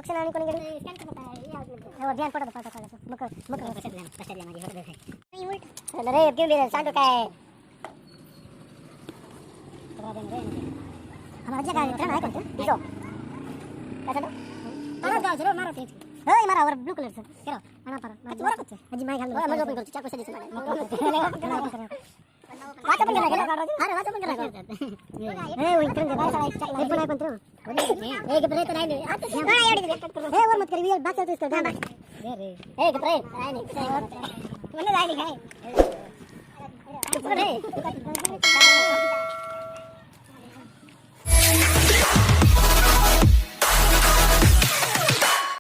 दक्षिण आणि कोणी गेली हो ध्यान पडत पाहता काढतो मग कशा द्या माझी हळद रे केली सांगतो काय हमारा जगह है ट्रेन है करते जो कैसा मारा गाव जरूर मारा ते होय मारा वर ब्लू कलर चं केरो आणा पर वर कच्चे अजी माय घाललो मग ओपन करतो चाकू से दिस वाचा पण गेला अरे वाचा पण गेला हे वो इकडे काय साला हे पण पण तो एक ब्रेक नाही आता एवढी हे वर मत करी वी बात करतो इसको ध्यान रख रे एक ब्रेक नाही मला जायली काय रे